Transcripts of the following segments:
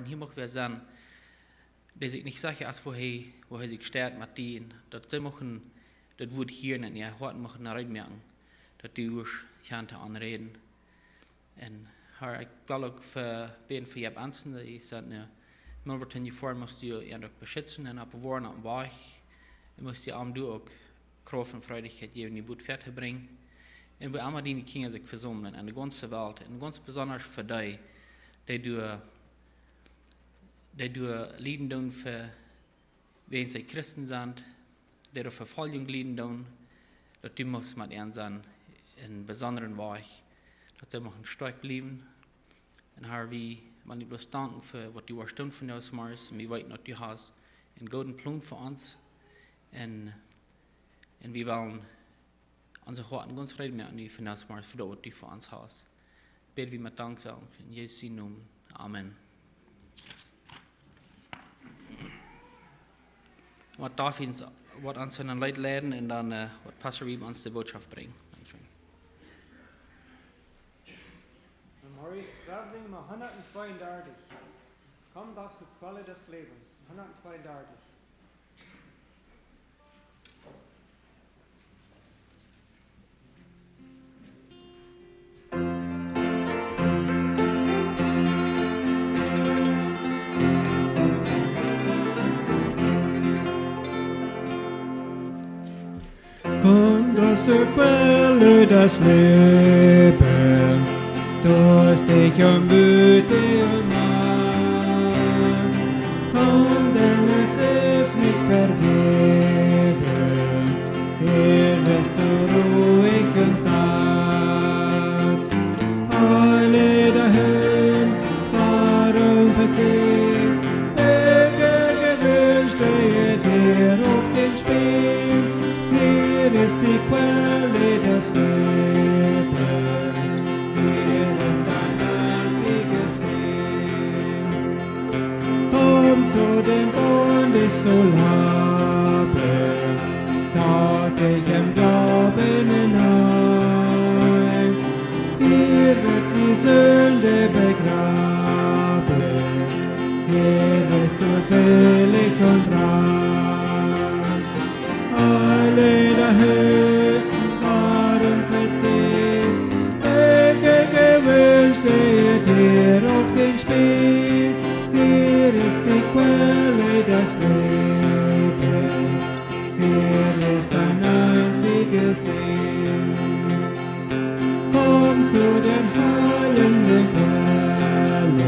hier mag wir sein, dass ich nicht sage, als wo er sich stärkt mit denen, dass sie machen, das wird hier in ihr Hort machen, nach merken, dass die uns Chante anreden. Und ich will auch für Jeb Ansen, die sagt, Milverton, die Form musst du ja beschützen und bewahren am Weg. Du musst dir du auch Kraft und Freudigkeit geben, die Wut fertig bringen. Und wo immer die Kinder sich versammeln, in der ganzen Welt, und ganz besonders für die du Lieden tun für, wen sie Christen sind, die der Verfolgung Lieden tun, dass du musst mit ihnen sein, in besonderen Weg, dass sie machen stark bleiben. Und wie man die bloß danken für, was du erstaunt von uns machst, und wir weit dass du hast einen guten Plan für uns. Und wir wollen unsere Horten ganz reden mehr an die von uns machst, für das, was du für uns hast. Beten wir mit Dank sagen, in Jesu Namen. Amen. Was darf uns zu den Leuten leiten und dann was Pastor Wiebe uns die Botschaft bringen. Maurice Gravling, 132. Komm doch zur Quelle des Lebens. 132. Komm doch zur Quelle des Lebens. Durstig und müde und Mann, komm, denn es ist nicht vergeben, hier bist du ruhig und satt. Alle dahin, warum verziehen, gewünscht dir auf den Spiel, hier ist die Quelle des Lebens. Zu dem Bund ist so labe, dort ich im Glauben hinein. Hier wird die Sünde begraben, hier bist du selig und rein. Alle dahin waren verziehen, gewünscht dir auf den Spiel. Hier ist die Quelle des Lebens, hier ist ein einziges Ziel. Komm zu den heilenden Quellen,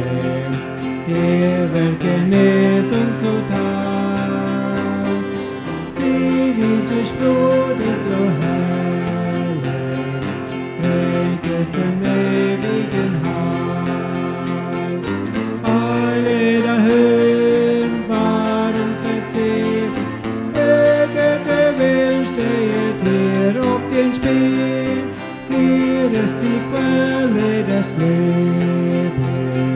dir wird Genesung zuteil. Sieh, wie sich Blut und helle, trinke zum ewigen Heil. Alle dahin waren verziehen, gewünscht dir auf den Spiel. Hier ist die Quelle des Lebens,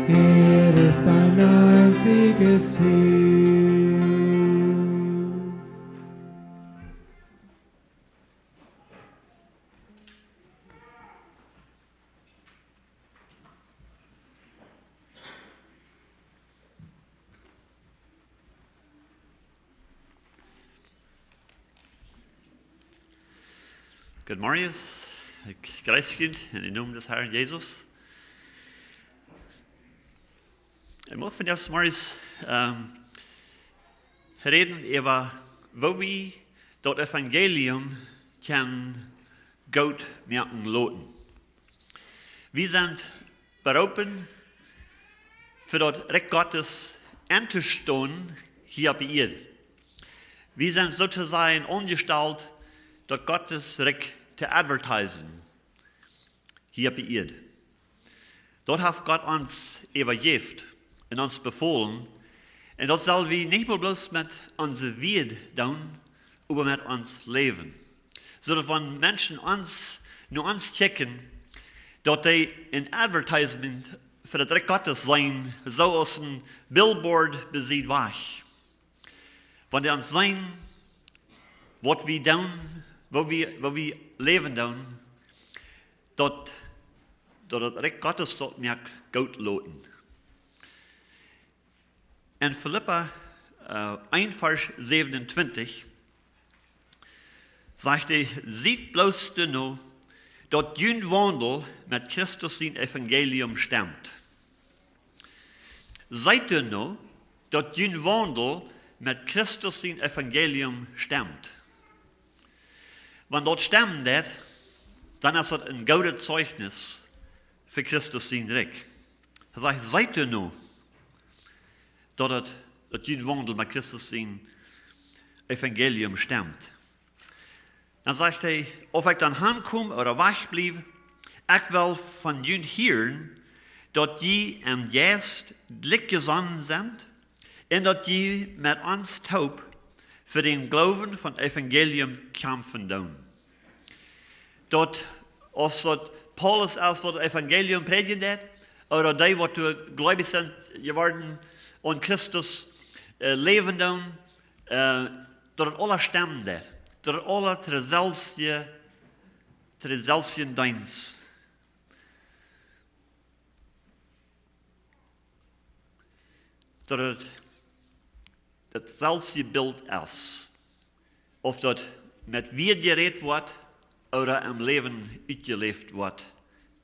hier ist ein einziges Ziel. Good morning. Ik grüße euch in dem Namen des Herrn Jesus. Ich möchte von jetzt morgens reden über, wo wir das Evangelium können gut merken lassen. Wir sind berufen, für das Recht Gottes einzustehen hier bei ihr. Wir sind sozusagen angestellt, das Gottes Recht zu advertisen hier bei ihr. Dort hat Gott uns übergeben und uns befohlen, und das soll wir nicht bloß mit unserer Welt tun, aber mit uns leben. So dass wenn Menschen nur uns checken, dass die ein Advertisement für das Recht Gottes sein, so aus ein Billboard besieht war. Wenn die uns sehen, was wir tun, wo wir leben tun, dass das Recht Gottes dort mehr gut lassen. in Philippa 1, Vers 27 sagt er, sieht bloß du nur, dat jün Wandel mit Christus sein Evangelium stemmt. Seid du nur, dat jün Wandel mit Christus sein Evangelium stemmt. Wenn dort stemmen dat, dann ist das ein gutes Zeugnis für Christus sein Reich. Er sagt, seid du nur, dat jün Wandel mit Christus sein Evangelium stemmt. Dan zegt hij, of ik dan aankom oder wegblijf, ik wil van jullie hören, dat je am juist lik gezonden zijn, en dat je met ons taub für den Glauben von Evangelium kämpfen doen. Dat als dat Paulus als dat Evangelium predikt, oder die wat gläubig sind geworden und Christus leven doen, dat het alle stemmen dat. Dat het alle ter dezelfde dienst. Dat het hetzelfde beeld is. Of dat met wie gereed wordt, of im leven uitgeleefd wordt,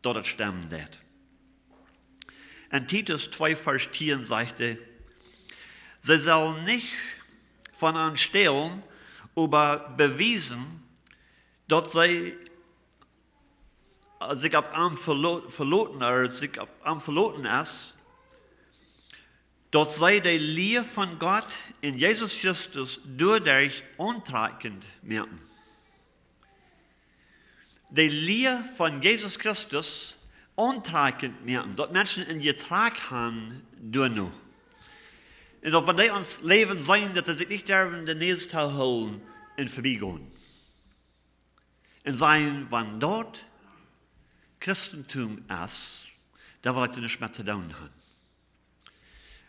dat het stemmen dat. En Titus 2, Vers 10 sagte, sie soll nicht von an stehlen, aber bewiesen, dass sie sich ab am verloten ist, dass sie die Lehre von Gott in Jesus Christus dadurch antreibend merken. Die Lehre von Jesus Christus antreibend merken, dass Menschen in Getrag haben durch noch. Und dat wanneer ons leven zijn, dat ze zich niet durven de neus te houden en voorbij gaan. En zijn, wanneer dat Christentum is, daar wil ik er niet meer te doen hebben.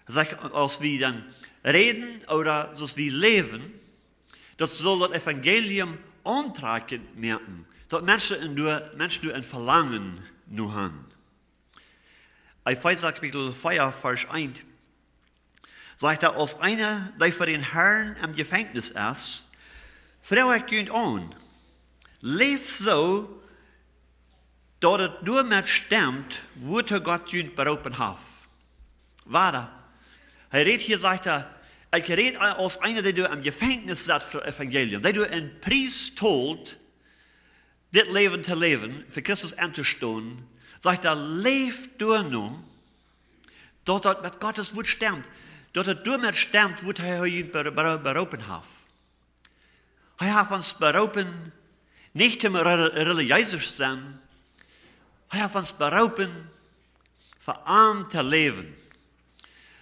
Zeg, als we dan reden, oder zoals we leven, dat zal dat evangelium aantrekken merken. Dat mensen door een verlangen nu hebben. Epheser Kapitel 4, Vers 1. Sagt er, als einer, der für den Herrn im Gefängnis ist, freu ich ihn an, leef so, dass es durch mit stimmt, wo Gott ihn berufen hat. Warte. Er redet hier, sagt er, ich rede als einer, der im Gefängnis sitzt für Evangelium, der in Preis tolt, das Leben zu leben, für Christus anzustehen, sagt er, leef durch nun, dass es mit Gottes Wort stimmt. Dat het door met stemt wat hij beroepen heeft. Hij heeft ons beroepen niet om religieus te zijn. Hij heeft ons beroepen voor arm te leven.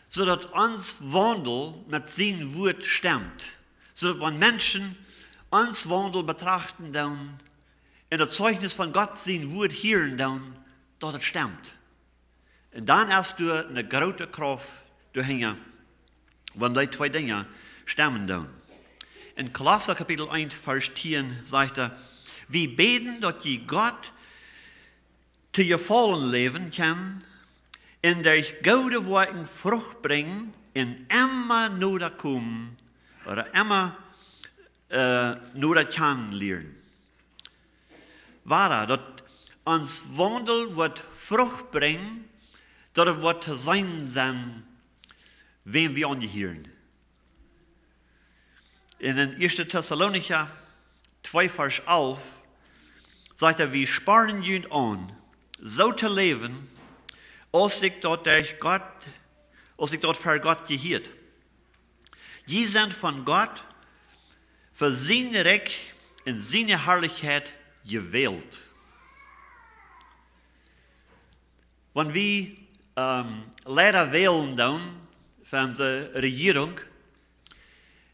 Zodat ons wandel met zijn woord stemt. Zodat wanneer mensen ons wandel betrachten dan en het zeugnis van God zijn woord horen dan, dat het stemt. En dan is door een grote kracht doorheen. Wanneer die twee dingen stemmen doen. In Kolosser Kapitel 1, Vers 10 sagt er, wir beten, dass je Gott zu je vollen leven kan, en durch gute Worten Frucht bringen, en immer nodig komen, oder immer nodig kan leren. Waar dat ons wandel wat Frucht brengt, dat het wat te zijn wem wir angehören. In 1. Thessalonicher 2, Vers 11 sagt er, wir sparen jünd an, so zu leben, als ich dort für Gott gehört. Je sind von Gott für seine Reich und seine Herrlichkeit gewählt. Wenn wir leider wählen dann, van de regering,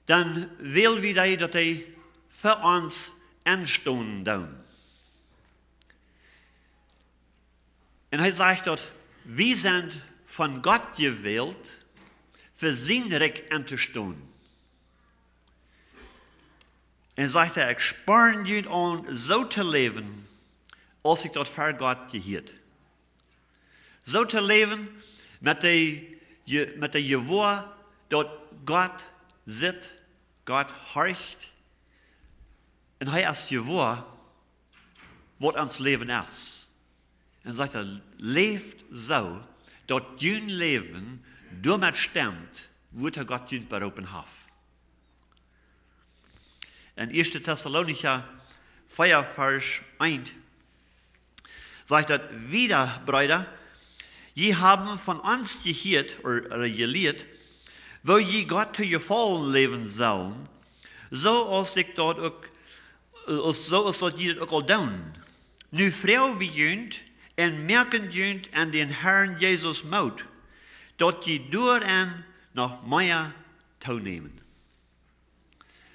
dan wil we dat hij voor ons aanstaan doen. En hij zegt dat we zijn van God gewählt, voor zijn recht aan te staan. En zegt hij, ik spaar je aan zo te leven, als ik dat voor God geheerd. Zo te leven met de gevoel dass Gott sieht, Gott horcht, und er ist gewohnt, was uns Leben ist. Und sagt lebt so, dass dein Leben damit stimmt, wo Gott dir berufen hat. In 1. Thessalonicher 4, Vers 1 sagt er, wieder, Brüder, je haben von uns gehört oder gelehrt, wo je Gott zu gefallen leben sollen, so als ich dort auch, so als dort je auch all tun. Nu vrouw wie junt en merken junt an den Herrn Jesus Maut, dat je door en nog meer toenemen.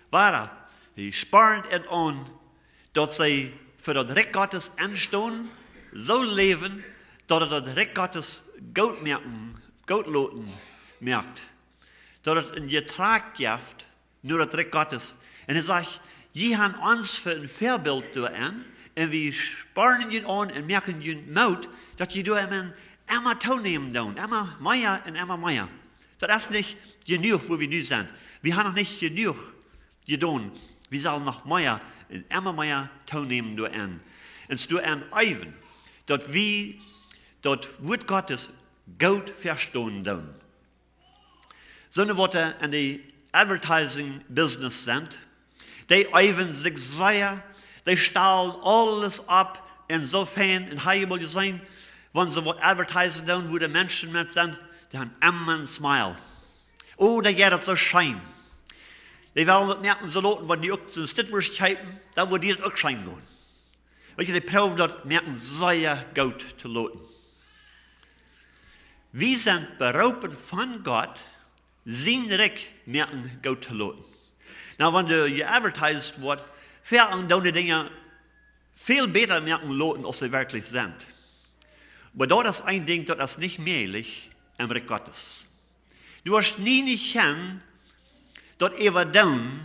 Waar hij spart en aan dat zij voor dat Recht Gottes aanstaan, zo leven dat het Recht Gottes goed loten merkt. Dat het een getraag geeft, nur dat Recht Gottes. En hij zegt, je gaan ons voor een voorbeeld doen aan, en we sparen je aan en merken je moed, dat je door hem immer toenemen doen. Immer meer en immer meer. Dat is niet genoeg waar we nu zijn. We hebben nog niet genoeg gedaan. We zullen nog meer en immer meer toenemen door hen. En door hen even, dat we dat woord Gottes goed verstaan doen. Zo'n wat in de advertising business zijn, die even zich zeer, die stellen alles ab en zo fijn en hij wil je zijn, wanneer ze wat advertisen doen, wo de mensen met zijn, die hebben immer een smile. Oh, dat gaat het zo schijn. Die willen het merken zo laten, wanneer die ook zijn stitwurst kijken, dan wordt die het ook schijn doen. Weet je, die proeven dat merken zeer goed te laten. We zijn beroepen van God, zijn Recht merken goed te laten. Nou, wanneer je advertised wordt, veel doen die dingen veel beter merken laten, als ze werkelijk zijn. Maar dat is een ding, dat is niet mogelijk in Recht Gottes. Du hast nie nicht gern, dat even doen,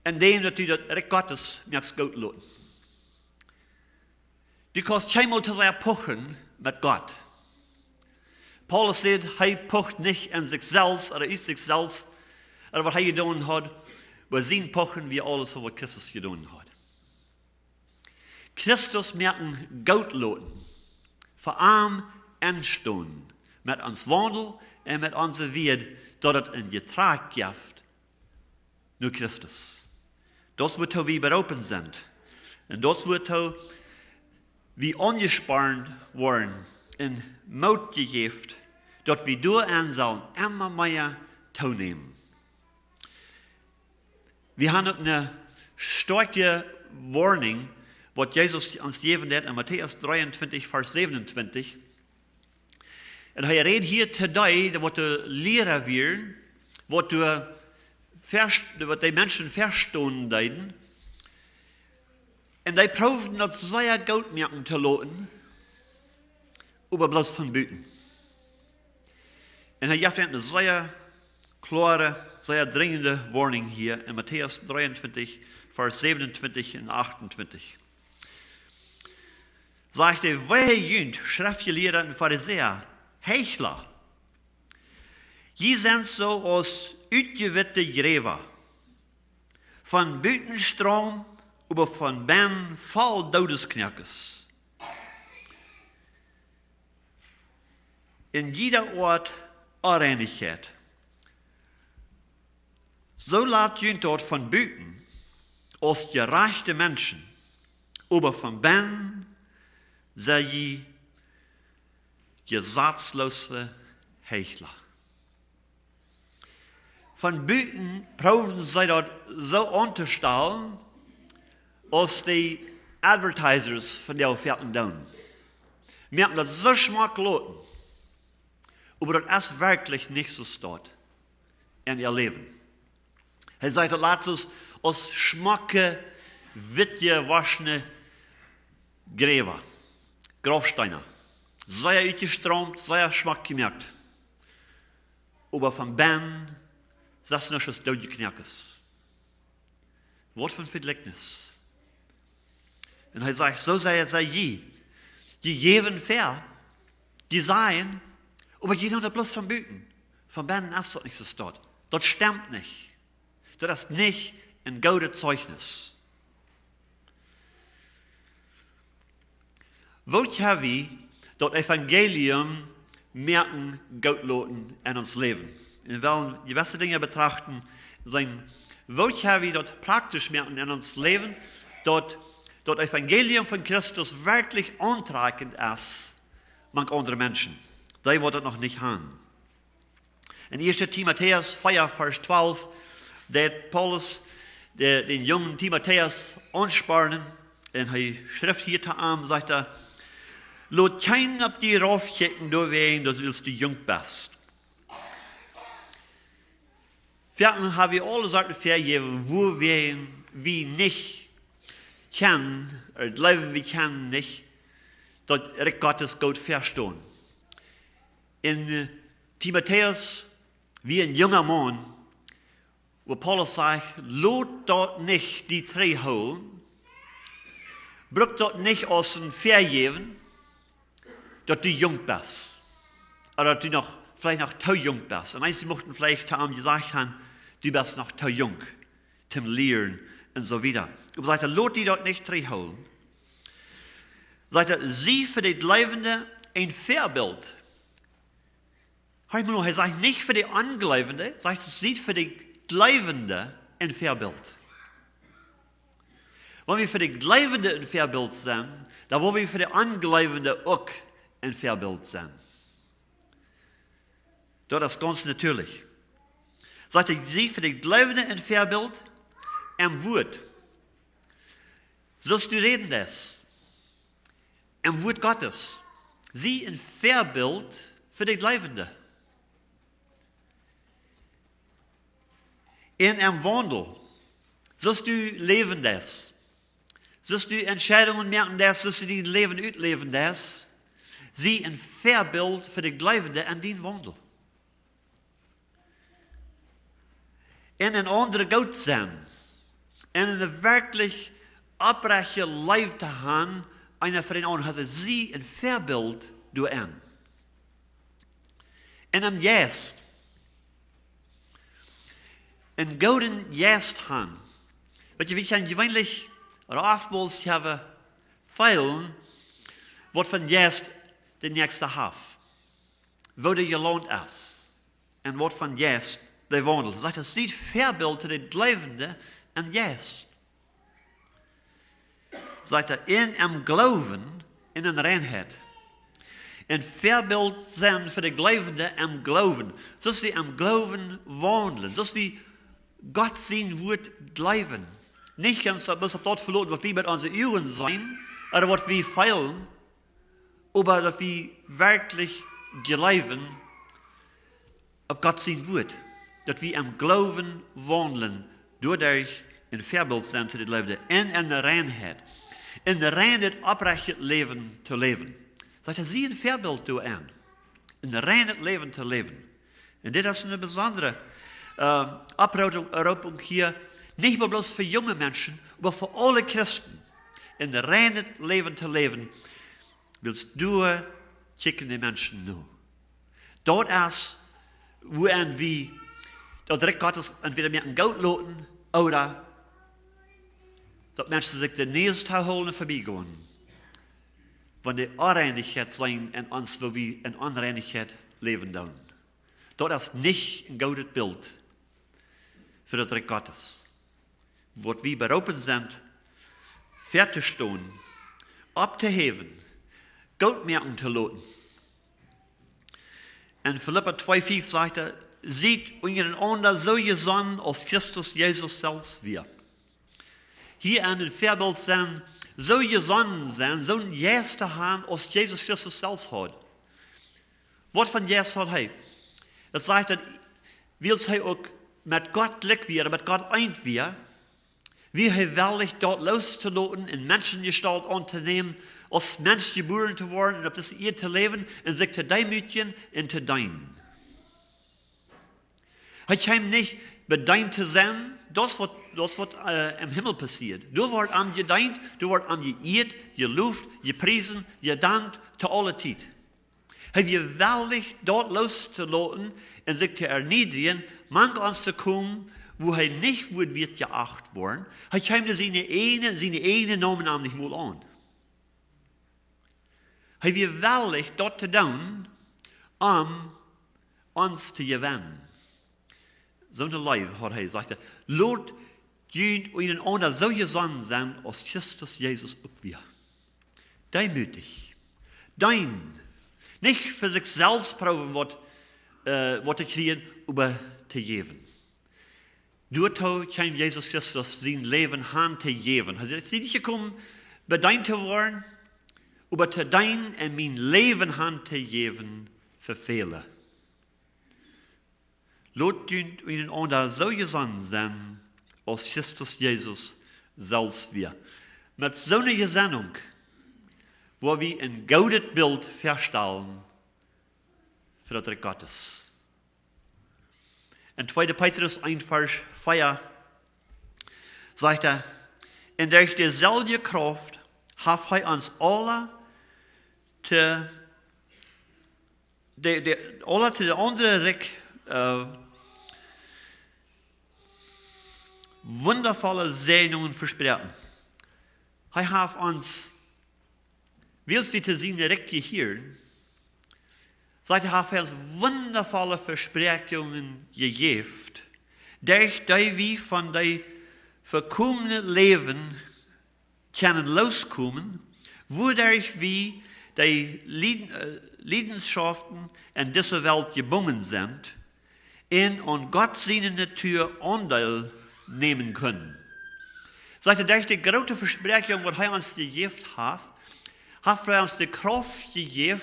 indem dat du dat Recht Gottes merkst goed laten. Du kannst keinmal zu sehr pochen mit Gott. Paulus sagt, hij pocht nicht in sich selbst oder uit sich selbst, oder was hij gedaan hat, wir zijn pochen wie alles, was Christus gedaan hat. Christus merken goed laten, voor arm en staan, met ons wandel en met onze wet, dat het een getraag geeft, naar Christus. Dat wordt hoe we beroepen zijn. En dat wordt hoe we ongespaard worden en moed gegeven, dat we door en zullen immer meer toenemen. We hebben ook een sterke warning, wat Jezus ons gegeven heeft in Matthäus 23, vers 27. En hij redt hier today, dat de leren weer, wat de mensen verstaan deden. En die proefden dat zeer goed merken te laten, over bloos van buiten. En hij geeft een zeer klare, zeer dringende warning hier in Matthäus 23, vers 27 en 28. Zegt hij, wij junt, schriftgeleerden en fariseer, Heuchler. Je zijn zoals uitgewitte greven. Van buitenstroom, aber van binnen vol dodesknerkes. In jeder Ort Onreinigkeit. So laat je dort van buiten als gerechte Menschen, aber van binnen sei je gesetzlose Heuchler. Von buiten probeerden zij dat zo aan te stellen als die advertisers van die offerten doen. Merken dat zo smak laten, aber das ist wirklich nicht so statt in ihr Leben. Hij sagt dat laat ons als schmakke, witgewaschene Gräber, Grafsteiner. Sehr uitgestroomd, sehr schmack gemerkt. Aber von binnen das noch das dode knerkes. Wort von Vergleichnis. Und er sagt, so sei je. Die geben fair, die seien, aber jeder hat bloß von Büten. Von binnen ist das nicht so dort. Das stimmt nicht. Das ist nicht ein gutes Zeugnis. Wollt haben wir das Evangelium merken, Gott loten in uns Leben? Wir wollen gewisse Dinge betrachten, wollt haben wir das praktisch merken in uns Leben, dass das Evangelium von Christus wirklich antragend ist, manch andere Menschen. Die wollen das noch nicht haben. In 1. Timotheus 4, Vers 12, der Paulus den jungen Timotheus anspornen, und die Schrift hier zu ihm sagt er, lot keinen auf die raufchecken, du wegen, dass du jung bist. Wir haben wir alle Sachen vergeben, wo wir wie nicht kennen, oder leben wir kennen nicht, dass Gottes Gott verstehen. In Timotheus, wie ein junger Mann, wo Paulus sagt, lot dort nicht die Träne holen, braucht dort nicht aus dem Vergeben, dass du jung bist. Oder dass du vielleicht noch zu jung bist. Und sie möchten vielleicht haben gesagt haben, du bist noch zu jung, zum Lehren und so weiter. Und sagt er, lot die dort nicht drin holen. Sagt er, sie für die Gläubende ein Vorbild. Er sagt nicht für die Angläubende, sagt sie für die Gläubende ein Vorbild. Wenn wir für die Gläubende ein Vorbild sind, dann wollen wir für die Angläubende auch ein Vorbild sein. Das ist ganz natürlich. Sagt er, sie für die Gläubende ein Vorbild im Wort. So studieren das. Im Wort Gottes. Sie ein Vorbild für die Gläubende. In einem Wandel. So du leben das. So du Entscheidungen merken das, so du dein Leben ausleben das. Sie ein Vorbild für die Gläubende an den Wandel. In ein anderer Gott sein. In eine wirklich abrechte Leben zu haben, einer für den anderen hat sie ein Vorbild durch an. In einem Jest. Ein golden Jest haben. Weet je, wie kann gewöhnlich, oder oftmals haben feilen, was von Jest der nächste hat. Wo der gelohnt ist. Und was von Jest der wandelt. Das heißt, das ist Vorbild zu den Glaubenden an Jest. Sagt er, in einem Glauben, in einer Reinheit. Ein Vorbild sein für die Glaubenden am Glauben. So ist wie am Glauben wandeln. So ist wie Gott sein Wort glauben. Nicht ganz bis auf dort verloren, was wir mit unseren Augen sein, oder was wir feilen, aber dass wir wirklich glauben auf Gott sein Wort. Dass wir am Glauben wandeln, dadurch ein Vorbild sein zu den Lebenden. In einer Reinheit. In der Reinheit oprecht Leben zu leben. Sagt er, sie ein Vorbild zu an. In der Reinheit Leben zu leben. Und das ist eine besondere Abrufung hier, nicht nur bloß für junge Menschen, aber für alle Christen. In der Reinheit Leben zu leben, willst du schicken die Menschen nur. Dort ist, wo wir das Recht Gottes entweder mit einem Gott loten oder dass Menschen sich den Nächsten holen und vorbeigehen. Wenn die Unreinigkeit sein in uns, wo wir in Unreinigkeit leben dürfen. Das ist nicht ein gutes Bild für das Reich Gottes. Wo wir berufen sind, fertig stehen, abzuheben, Gott merken zu lassen. In Philipper 2,5 sagt er, seht untereinander so gesonnen, als Christus Jesus selbst wir. Hier an den Vorbild sein, so gesonnen sein, so ein Yes zu haben, als Jesus Christus selbst hat. Was von Yes hat er? Das sagt er, will er auch mit Gott glück werden, mit Gott eint werden, wie er wirklich dort loszulassen, in Menschengestalt anzunehmen, als Mensch geboren zu werden und auf das Erde zu leben und sich zu demütigen und zu dienen. Er kam nicht bedient zu sein, das was im Himmel passiert. Du wirst am gedient, du wirst am geehrt, gelobt, gepriesen, gedankt, zu aller Zeit. wir wirklich dort loszulassen und sich zu erniedrigen, manch uns zu kommen, wo nicht wird geacht worden, kommt seine eigenen Namen nicht mal an. Wir wirklich dort zu tun, uns zu gewinnen. So ein Leib hat gesagt, Lord, jünt ihnen einer so gesandt sein, als Christus Jesus auch wir. Demütig. Nicht für sich selbst proben, was zu kriegen, aber zu geben. Dort kam Jesus Christus sein Leben Hand zu geben. Er ist nicht gekommen, bedient zu werden, aber zu dein und mein Leben Hand zu geben für Fehler. Lot ihnen einer so gesandt sein, als Christus Jesus selbst wir. Mit so einer Gesandung, wo wir ein gutes Bild feststellen für das Reich Gottes. In 2. Petrus 1, Vers 4 sagt er, in der derselbe Kraft hat er uns alle zu der anderen Reich wundervolle Segnungen versprechen. Er hat uns, willst du zu seine Recht hören, sagt er, hat uns wundervolle Versprechungen gegeben, durch die wir von dem verkommenen Leben können loskommen, wodurch wir die Leidenschaften in dieser Welt gebunden sind, und Gott seine Natur Anteil nehmen können. Sagt er, durch die große Versprechung, was er uns gegeben hat er uns die Kraft gegeben,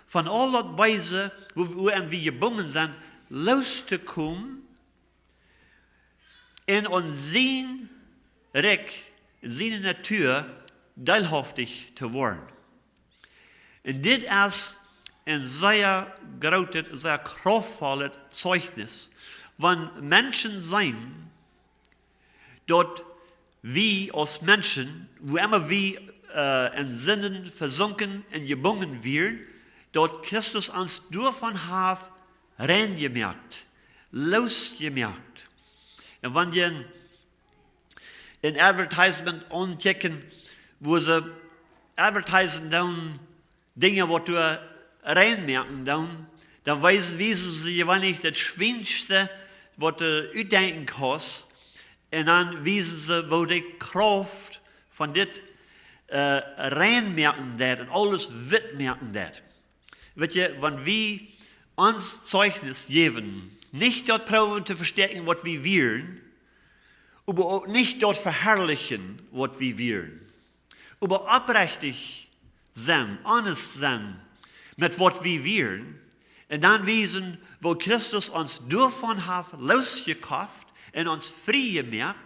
von aller Weise, wo wir gebunden sind, loszukommen und sein Recht, seine Natur teilhaftig zu werden. Und das ist ein sehr großes, sehr kraftvolles Zeugnis, wenn Menschen sein, dort wir als Menschen, wo immer wir in Sinnen versunken und gebunden werden, dort Christus uns davon hat reingemerkt, losgemerkt. Und wenn wir in Advertisement anchecken, wo sie advertisen dann Dinge, die du reinmerken dann wissen sie, wenn ich das Schwierigste, was du denken kannst, und dann wissen sie, wo die Kraft von dit reinmerken dat und alles wegmerken dat. Weet je, wenn wir uns Zeugnis geben, nicht dort proben zu verstärken, was wir wollen, aber auch nicht dort verherrlichen, was wir wollen, aber aufrichtig sein, honest sein, mit was wir wollen, und dann wissen, wo Christus uns davon hat losgekauft, und uns frei gemacht,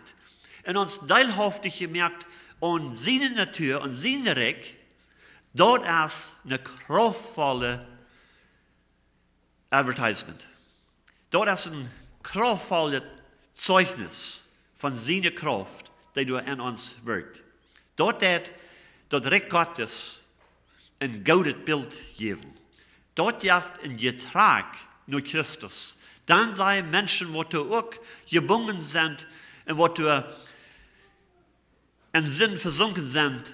und uns teilhaftig gemacht an seine Natur und seine Recht, dort ist eine kraftvolle Advertisement. Dort ist ein kraftvolles Zeugnis von seiner Kraft, die durch in uns wirkt. Dort hat das Recht Gottes ein gutes Bild geben. Dort gibt ein Getrag nur Christus. Dann seien Menschen, die auch gebunden sind und die in Sinn versunken sind,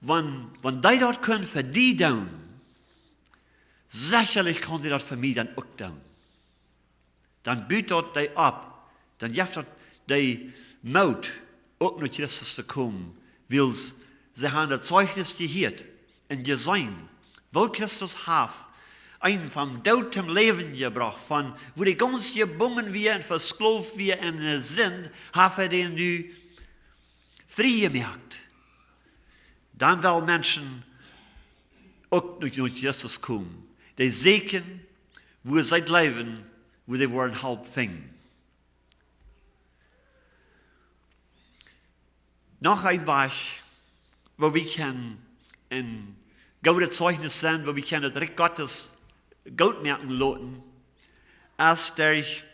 wenn die dort können für die tun, sicherlich können die dort für mich dann auch tun. Dann bietet die ab, dann gibt dort die Mut, auch nur Christus zu kommen, weil sie haben das Zeugnis gehört und gesehen, wo Christus hat, einen vom Tod zum Leben gebracht, von wo die ganz gebunden wir und versklavt wir in sind, hat er den nu frei gemacht. Dann werden Menschen auch durch Jesus kommen. Die sehen, wo sie leben, wo sie wollen halb finden. Noch ein Weg, wo wir ein gutes Zeugnis sein, wo wir das Recht Gottes gut merken lassen, als durch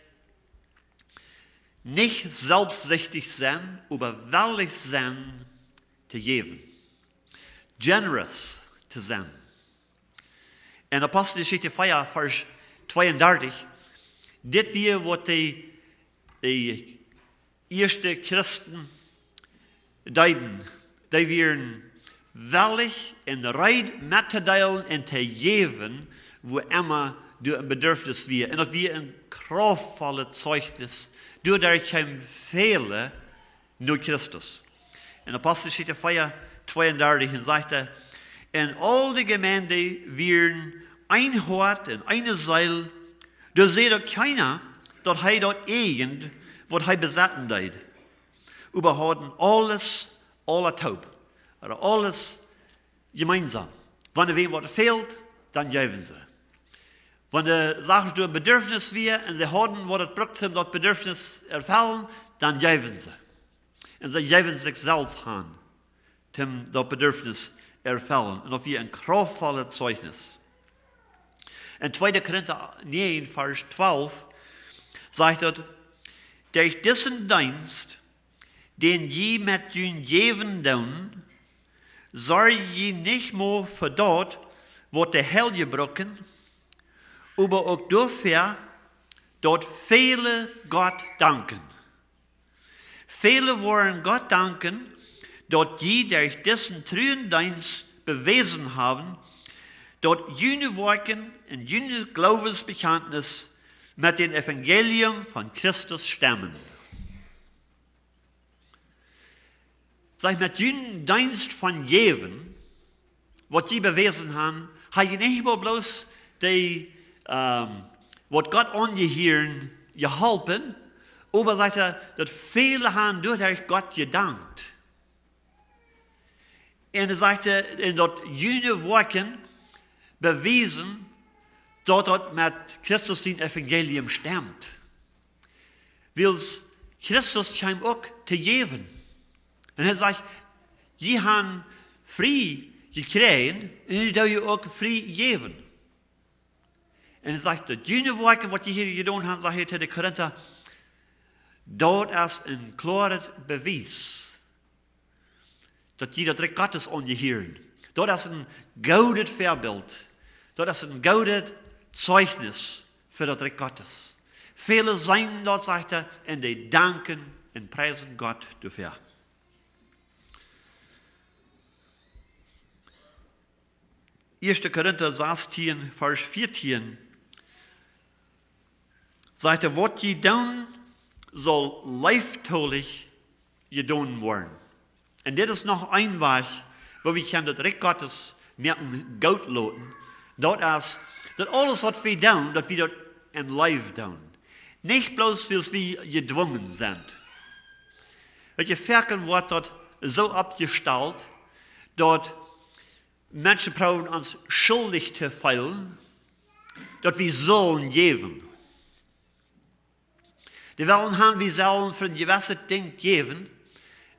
nicht selbstsüchtig sein, aber wirklich sein zu geben. Generous zu sein. In Apostelgeschichte 4, Vers 32, dit weer wat die eerste Christen deiden. Die waren willig en bereid met te delen en te geven, wo immer du een bedürfnis weer. En dat weer een kraftvolle Zeugnis, doordat hem vele naar Christus. In Apostelgeschichte 4, 32 en zegt hij, en al die Gemeinde waren ein Hort en eine Seil, da seht er keiner, dat hij dat irgend, wat hij bezatten deed. Überhaupt alles, alle taub. Oder alles gemeinsam. Wenn wem was fehlt, dann geven sie. Wenn de Sachen durch ein Bedürfnis wir und sie haben, was es braucht, um das Bedürfnis erfüllen, dann geven sie. Und sie geven sich selbst an, um das Bedürfnis erfüllen. Und das ist ein kraftvolles Zeugnis. In 2. Korinther 9, Vers 12, sagt er, durch diesen Dienst, den je mit jün geven doen, soll je nicht mehr für dort, wat de hel gebroken, aber auch dafür, dort viele Gott danken. Viele wollen Gott danken, dort je durch diesen treuen Dienst bewiesen haben, dort jene Worten und jene Glaubensbekenntnis mit dem Evangelium von Christus stammen. Sag ich, mit jenen Dienst von Jeven, was die bewiesen haben, hat nicht nur bloß die, was Gott angehören, geholfen, aber sagt er, dass viele haben durch Gott gedankt. Und er sagte, in dort jene Worten bewiesen, dort mit Christus den Evangelium stammt. Weil Christus kam auch zu geben. Und er sagt, die haben frei gekriegt und die dürfen auch frei geben. Und er sagt, die jene Worte, was die hier getan haben, sagt er zu den Korinther, dort ist ein klares Beweis, dass die das Recht Gottes angehören. Dort ist ein gutes Vorbild. Dort ist ein gutes Zeugnis für das Recht Gottes. Viele sein dort, sagt er, und die danken und preisen Gott dafür. 1. Korinther 16, Vers 14, sagt er, was je doen, soll leiftolig gedaan worden. Und das ist noch ein Weg, wo wir das Recht Gottes mit dem Gott lassen. Dort ist, dass alles, was wir tun, dass wir das in Life tun. Nicht bloß, weil wir gedwungen sind. Welche Ferken wird dort so abgestellt, dass Menschen brauchen uns schuldig zu fühlen, dass wir sollen geben. Die wollen haben, wir sollen für ein gewisses Ding geben,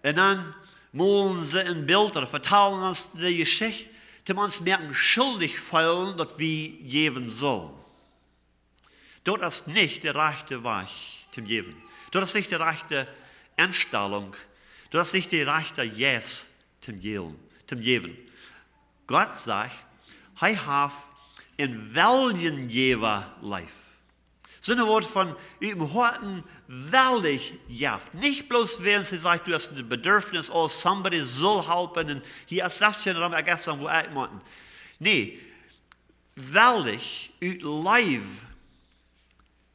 und dann malen sie ein Bild oder vertellen uns die Geschichte, die uns merken, schuldig fühlen, dass wir geben sollen. Dort ist nicht der rechte Weg zum Geben. Dort ist nicht die rechte Einstellung. Dort ist nicht die rechte Yes zum Geben. Gott sagt, er hat ein Wellengeber-Life. So ein Wort von üben Horten wellig jaft. Nicht bloß, wenn sie sagt, du hast ein Bedürfnis, oh, somebody soll helfen, und hier ist das schon daran vergessen, wo ich meinte. Nee, wellig, ut live,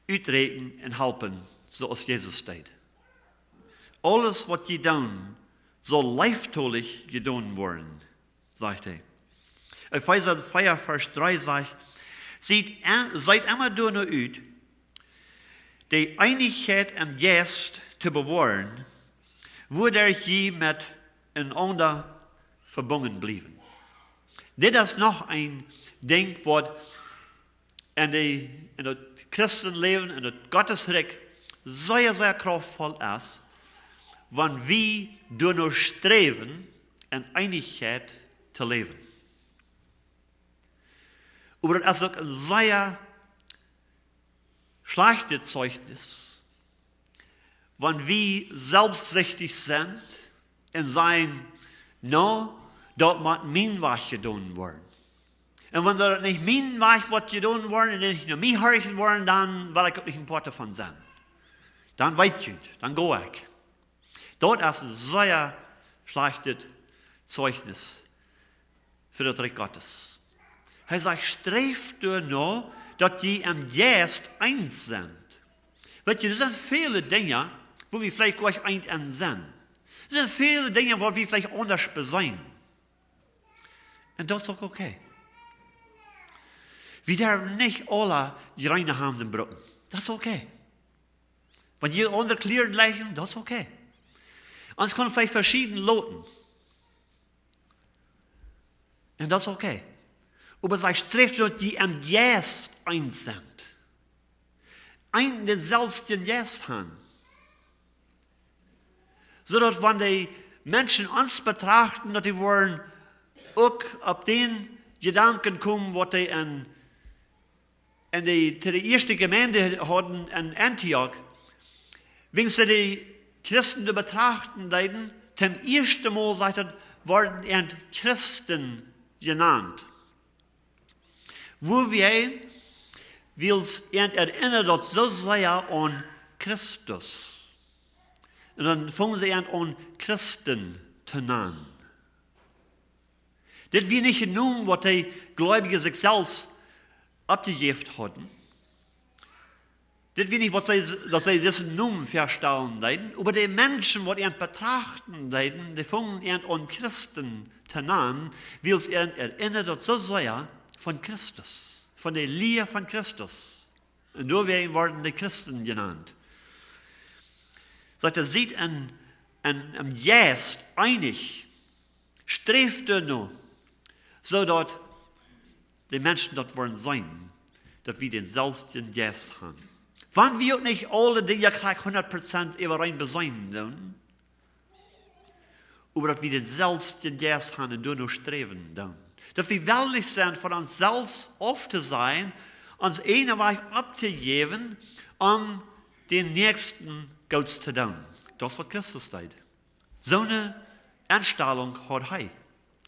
uitreden und helfen, so als Jesus steht. Alles, was je tun, soll leiftolig gedaan worden, sagt er. Epheser 4, Vers 3 sagt, seid immer nur uit, die Einigkeit im Geist zu bewahren, wodurch je miteinander verbunden blieben. Das ist noch ein Ding, was in das Christenleben, in das Gottesreich sehr, sehr kraftvoll ist, wenn wir danach streben, in Einigkeit zu leben. Aber das ist auch ein sehr schlechtes Zeugnis, wenn wir selbstsüchtig sind und sagen, no, dort muss mein Weg getan werden. Und wenn er nicht mein Weg wird getan worden und nicht nur mich hören worden, dann will ich auch nicht ein Part davon sein. Dann weit gut, dann gehe ich. Dort ist ein sehr schlechtes Zeugnis für das Reich Gottes. Er sagt, strebt nur, dass die am Geist eins sind. Weet je, er sind viele Dinge, wo wir vielleicht gleich eins sind. Er sind viele Dinge, wo wir vielleicht anders sein. Und das ist auch okay. Wir dürfen nicht alle die reine Handen brücken. Das ist okay. Wenn ihr unsere Kleider legen, das ist okay. Und es kann vielleicht verschieden lauten. Und das ist okay. Aber es trifft nur die am Geist eins sind. Ein den selbsten Geist haben. So dass wenn die Menschen uns betrachten, dass die wollen auch auf den Gedanken kommen, was die zu der ersten Gemeinde hatten in Antioch, wenn sie die Christen betrachten, zum ersten Mal sagt er, wurden Christen genannt. Wo wir wills erinnern dat so sehr an Christus. Und dann fangen sie an Christen zu nennen. Das wir nicht genommen, was die Gläubigen sich selbst abgegeben hatten. Das wir nicht, dass sie diesen Namen verstellen, aber die Menschen, die betrachten, die fangen an Christen zu nennen, weil sie erinnert so sehr von Christus, von der Lehre von Christus. Und da werden die Christen genannt. Sagt er, sieht am Geist einig, strebt er nur, so dass die Menschen dort wollen sein, dass wir den selbsten Geist haben. Wenn wir nicht alle Dinge 100% überein besein tun, aber dass wir den selbsten Geist haben und nur streben tun. Dass wir willig sind, von uns selbst auf zu sein, uns einen Weg abzugeben, um den Nächsten gut zu tun. Das ist, was Christus tut. So eine Einstellung hat er.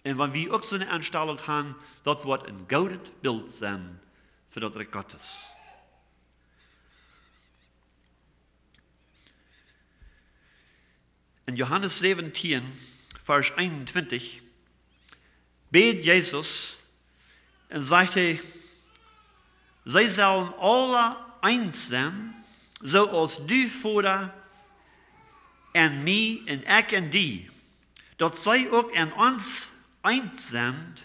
Und wenn wir auch so eine Einstellung haben, das wird ein gutes Bild sein für das Reich Gottes. In Johannes 17, Vers 21, bet Jesus und sagte, sie sollen alle eins sein, so als du, Vater, en mij en ik en die, dat zij ook in ons eins sind,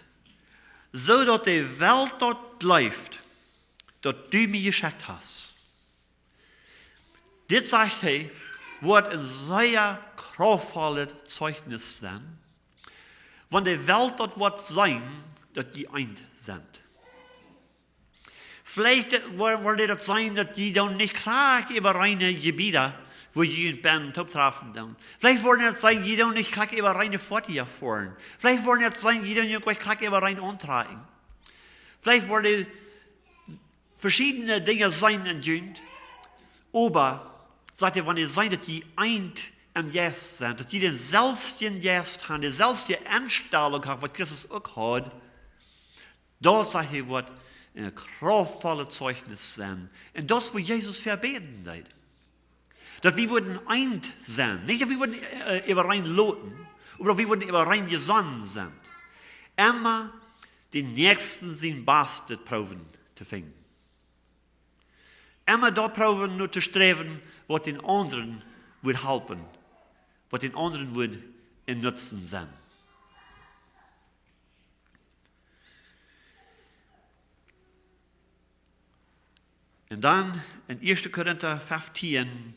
zodat de Welt dort läuft, dat du mir geschickt hast. Dit sagt hij, wordt een sehr kraftvolles Zeugnis sein, wenn die Welt dort wird sein, dass die eins sind. Vielleicht wird das sein, dass die dann nicht klar über reine Gebiete, wo die in Bern treffen. Vielleicht wird es sein, die dann nicht klar über reine Vortier fahren. Vielleicht wird es sein, die dann nicht klar über reine antragen. Vielleicht werden verschiedene Dinge sein in Jünd, aber sagt er, wenn es sein, dass die eins am Geist sind, dass die den selbsten Geist haben, die selbste Einstellung haben, was Christus auch hat, da sagt er, wird ein kraftvolles Zeugnis sein. Und das, was Jesus verbeten hat. Dass wir würden eins sein. Nicht, dass wir würden überein loten, aber wir würden überein gesonnen sein. Immer den Nächsten sein Bestes proben zu finden. Immer da proben nur zu streben, was den anderen wird helfen, was den anderen wird in Nutzen sein. Und dann in 1. Korinther 15,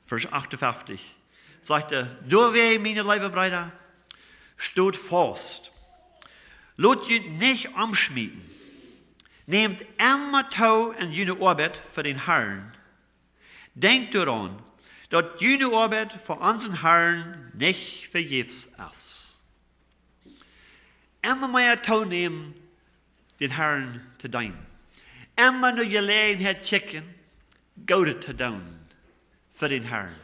Vers 58, sagt er, du weh, meine liebe Brüder, steht fast. Lasst euch nicht umschmieden. Nehmt immer Tau in jene Arbeit für den Herrn. Denkt daran, dass jene Arbeit für unseren Herrn nicht vergebens ist. Immer mehr Tau nehmen, den Herrn zu dienen. Immer nur Gelegenheit checken, Gute zu tun für den Herrn.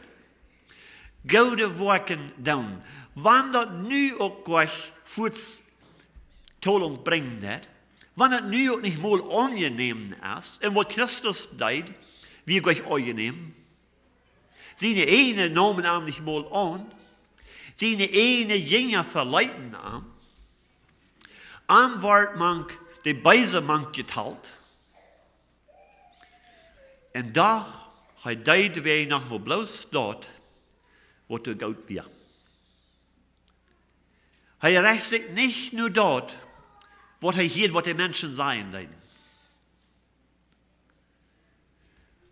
Gute Worten tun. Wenn das nu auch gleich Fußtolung bringen wird, Wenn es nu auch nicht mal angenehm ist, und was Christus deed, wie euch angenehm, seine eine nahmen ihm nicht mal an, seine eine Jünger verleiten ihm, wird man die Beise man geteilt, und doch hat deed wir noch mal bloß dort, wo der Gott wir. Er rächt sich nicht nur dort, was er hier, was die Menschen sein leiden.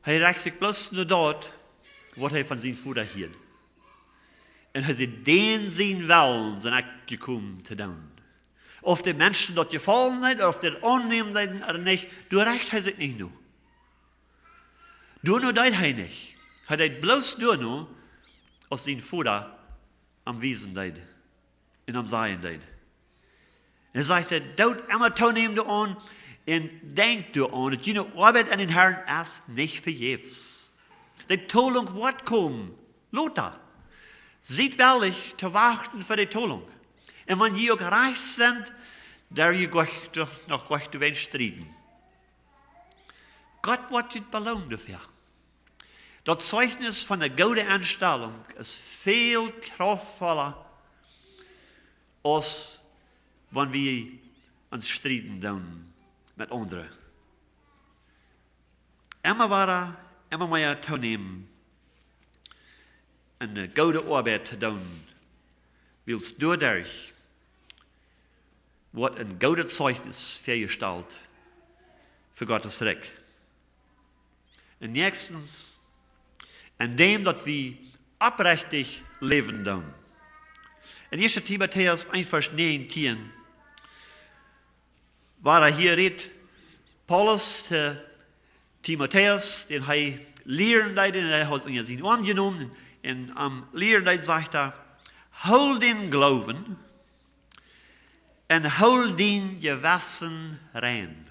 Er rächt sich bloß nur dort, was er von seinem Vater hielt. Und er sie den sein Willen sind gekommen zu tun. Ob die Menschen dort gefallen sind, oder ob die annehmen leiden oder nicht, du rächt er sich nicht nur. Du nur dein er nicht. Er deed bloß nur, als sein Vater am Wiesen deed. Und am Sein deed. En hij zegt, dood immer toeneem du an en denk du an, dat je Arbeit an den Herrn erst nicht vergebens. Die Tolung wird kommen. Lothar, seid willig zu warten für die Tolung. Und wenn je auch reich sind, der je noch gleich zu strijden. Gott wird dit belohnen dafür. Das Zeugnis von der guten Anstellung ist viel kraftvoller, als wenn wir uns strijden doen met anderen. Immer mehr toenemen en een goede arbeid te doen, wils doordat wordt een goede Zeugnis vergesteld voor Gottes Reich. En nächstens, en dem dat we oprechtig leven doen. In 1. Timotheus 1, Vers 19, waar hier redt Paulus zu Timotheus, den hij leren deed, en hij had in zijn arm genomen, en am leren deed zegt hou den Glauben, en hou den Gewissen rein.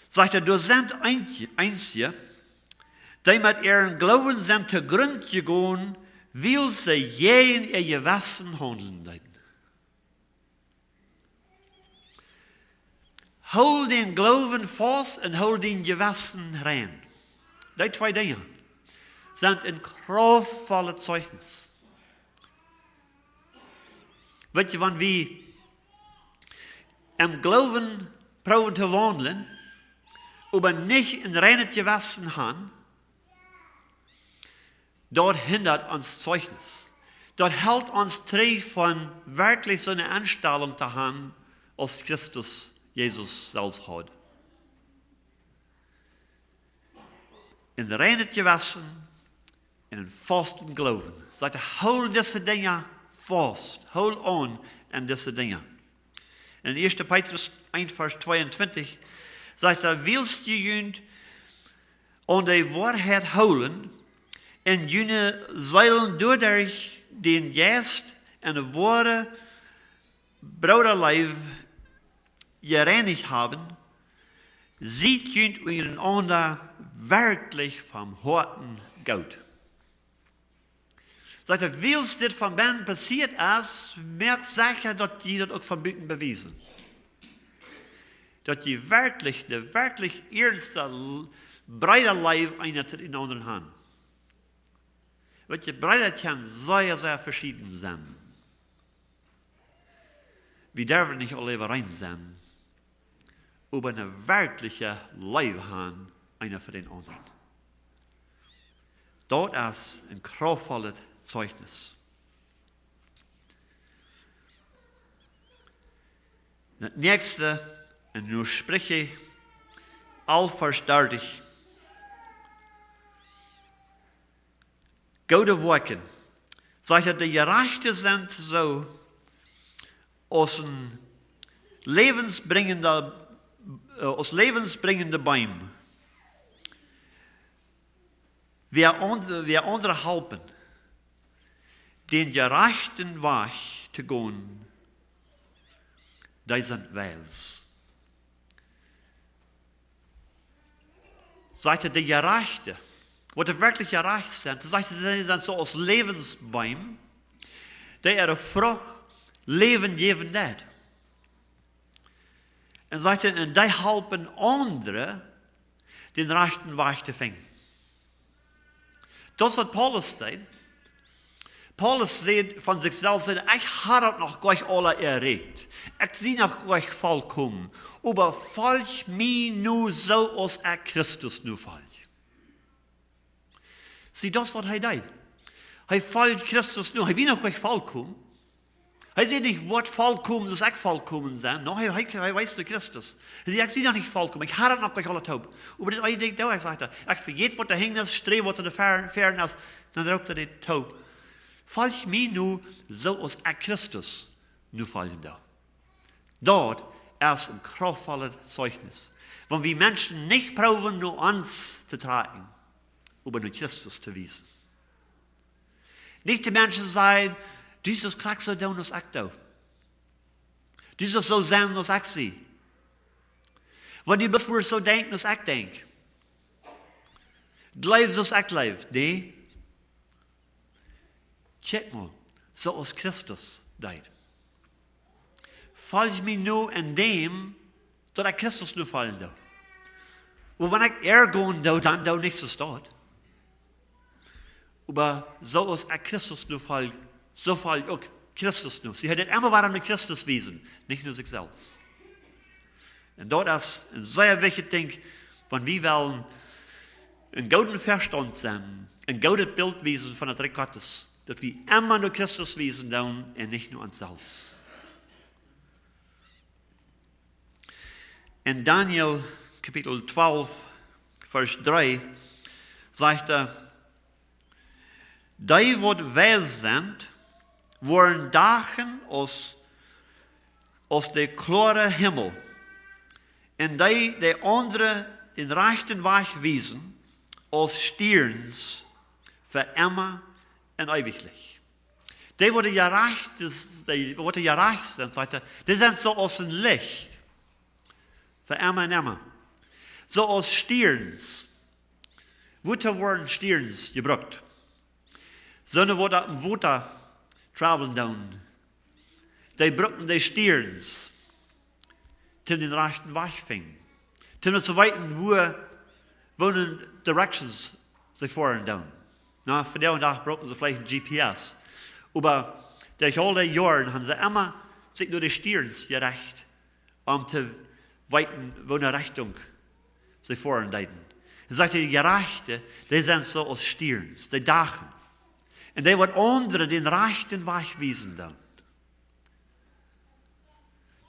Zegt du sind einzige, die met ihren Glauben sind te grund gegaan, wil ze je in ihr Gewissen handeln leiden. Hol den Glauben fast und hol den Gewissen rein. Die zwei Dinge sind ein kraftvolles Zeugnis. Weet je, wenn wir im Glauben proben zu wandeln, aber nicht ein reines Gewissen haben, dort hindert uns Zeugnis. Dort hält uns zurück von wirklich so eine Anstellung zu haben, als Christus Jesus selbst hat. In reines Gewissen, in einen fasten Glauben. Sagt er, hol diese Dinge fast, hol an diese Dinge. In 1. Petrus 1, Vers 22 sagt er, willst du jünd an die Wahrheit holen, en jene zeilen doordat den Geest en de ware Bruderleib gereinigt haben, sieht jünd ihren ander wirklich vom Horten gut. Sagt er, wils dit van ben passiert ist, merkt sicher, dass die das auch von buiten bewiesen. Dass die wirklich erste Bruderleib einer zu den anderen haben. Weet je, Brüder kann sehr, sehr verschieden sein. Wir dürfen nicht alle rein sein, aber eine wirkliche Leib haben, einer für den anderen. Dort ist ein kraftvolles Zeugnis. Das nächste, und nun spreche ich allverständlich, gute Worte. Sagt er, die Gerechten sind so als ein lebensbringender Baum. Wer andere helfen, den gerechten Weg zu gehen, die sind weise. Sagt er, die Gerechten, wo die wirklich gerecht sind, sagt er, die sind so als Lebensbaum, die ihre Frucht Leben geben wird. En sagte, en die helpen anderen den rechten Weg te vinden. Dat is wat Paulus deed. Paulus zei van zichzelf, ik had het nog gleich alle erreicht. Ik zie nog gleich vollkommen. Aber volg mij nu zoals ik Christus nu volg. Zie, dat is wat hij deed. Hij volgt Christus nu. Hij wil nog gleich vollkommen. Hij zei niet, wat vollkommen is, ik vollkommen zijn. No, hij wijst de Christus. Hij zei, ik zie nog niet vollkommen. Ik had het nog gleich alle hoop. Aber dat hij denkt, hij zegt, ik vergeet wat er hing is, streef wat er de fern is. Dan rookt hij het toe. Volg mij nu zoals ik Christus nu volgen doe. Dat is een krachtvolle Zeugnis. Want wie Menschen nicht brauchen, nur uns zu tragen, aber nur Christus zu wiesen. Nicht die Menschen sagen, dieses krijgt zo doen als ik doe. Dieses zo zijn als ik zie. Want die best voor zo denken als ik denk. Leef zoals ik leef. Nee. Check mal, zoals Christus deed. Volg mij nu in dem, dat ik Christus nu volgen doe. Want wanneer ik ergon doe, dan doe niks zo staat. Maar zoals ik Christus nu volg, zo volg ik ook Christus nu. Sie hätten immer waren mit Christus wiesen, nicht nur sich selbst. Und dort ist ein sehr wichtiges Ding, von wie wollen ein guten Verstand sein, ein gutes Bild wiesen von der Reich Gottes, dass wir immer nur Christus wiesen tun und nicht nur uns selbst. In Daniel Kapitel 12, Vers 3 sagt die wat wij sind, worden dagen als de klare Himmel. En die andere den rechten Weg wiesen, als Sterns für immer en ewiglich. Die worden gerecht sind, sagt die sind so als ein Licht. Für immer en immer. So als Sterns. Woher worden Sterns gebraucht? Sonne wordt op water travelen down. Die bruggen die Sterns. Til den rechten Weg fingen. Til het zo weten wo de directions ze voeren down. Nou, voor die dag brauchen ze vielleicht een GPS. Aber durch all die Jahre haben sie immer sich nur die Sterns gerecht, zu weten, wo eine Richtung sie voren deuten. Er sagt, die Gerechte, die sind so als Sterns, die Dagen. Und die wird andere den rechten Weg wiesen dann.